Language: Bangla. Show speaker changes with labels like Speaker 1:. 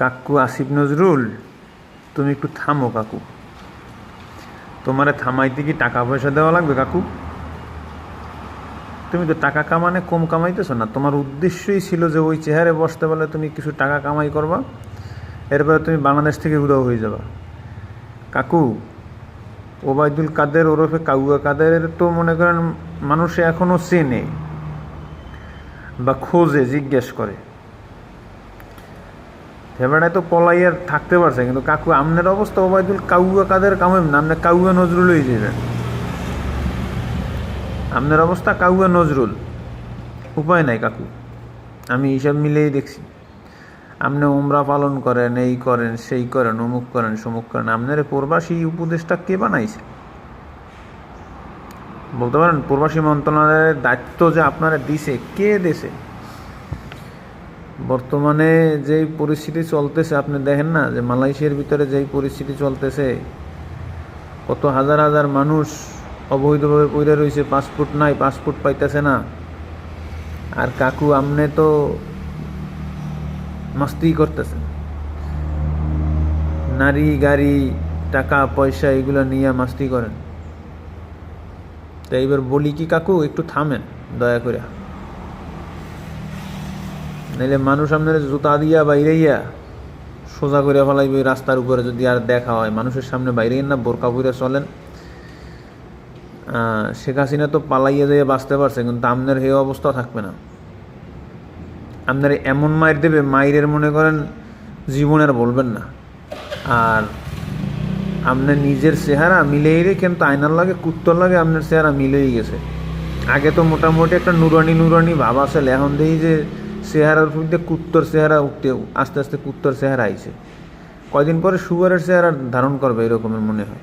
Speaker 1: কাকু আসিফ নজরুল, তুমি একটু থামো কাকু। তোমারে থামাইতে কি টাকা পয়সা দেওয়া লাগবে কাকু? তুমি তো টাকা কামানে কম কামাইতেছো না। তোমার উদ্দেশ্যই ছিল যে ওই চেহারে বসতে বলে তুমি কিছু টাকা কামাই করবা, এরপরে তুমি বাংলাদেশ থেকে উধাও হয়ে যাবা। কাকু, ওবায়দুল কাদের ওরফে কাউয়া কাদের তো মনে করেন মানুষে এখনও চেনে বা খোঁজে, জিজ্ঞেস করে। ফেভারায় তো পলাইয়ার থাকতে পারছে, কিন্তু কাকু আমনের অবস্থা ওবায়দুল কাউয়া কাদের কামাইব না, আপনি কাউয়া নজরুল হয়ে যাবেন। আপনার অবস্থা কাউয়া নজরুল, উপায় নাই কাকু। আমি হিসাব মিলেই দেখছি। আপনি উমরা পালন করেন, এই করেন, সেই করেন, অমুক করেন, সমুক করেন। আপনার প্রবাসী উপদেশটা কে বানাইছে বলতে পারেন? প্রবাসী মন্ত্রণালয়ের দায়িত্ব যে আপনারা দিছে, কে দেশে? বর্তমানে যেই পরিস্থিতি চলতেছে আপনি দেখেন না, যে মালয়েশিয়ার ভিতরে যেই পরিস্থিতি চলতেছে, কত হাজার হাজার মানুষ অবৈধভাবে পড়ে রয়েছে, পাসপোর্ট নাই, পাসপোর্ট পাইতেছে না। আর কাকু আমনে তো মাস্তি করতেছেন, নারী গাড়ি টাকা পয়সা এগুলো নিয়ে মাস্তি করেন। তো এইবার বলি কি কাকু, একটু থামেন দয়া করে, নাইলে মানুষ আপনার জুতা দিয়া বাইরেইয়া সোজা করে ফেলাইবে রাস্তার উপরে যদি আর দেখা হয়। মানুষের সামনে বাইরেই না বোরকা পরে চলেন। শেখ হাসিনা তো পালাইয়া দিয়ে বাঁচতে পারছে, কিন্তু আপনার এই অবস্থা থাকবে না। আপনার এমন মায়ের দেবে, মায়ের মনে করেন জীবনের বলবেন না। আর আপনার নিজের চেহারা মিলেই রে, কিন্তু আয়নার লাগে কুত্তর লাগে আপনার চেহারা মিলেই গেছে। আগে তো মোটামুটি একটা নুরানি নুরানি ভাব আসলে, এখন দেখি যে চেহারার মধ্যে কুত্তর চেহারা উঠতে আস্তে আস্তে কুত্তর চেহারা আইছে। কয়দিন পরে শুয়ারের চেহারা ধারণ করবে এরকমের মনে হয়।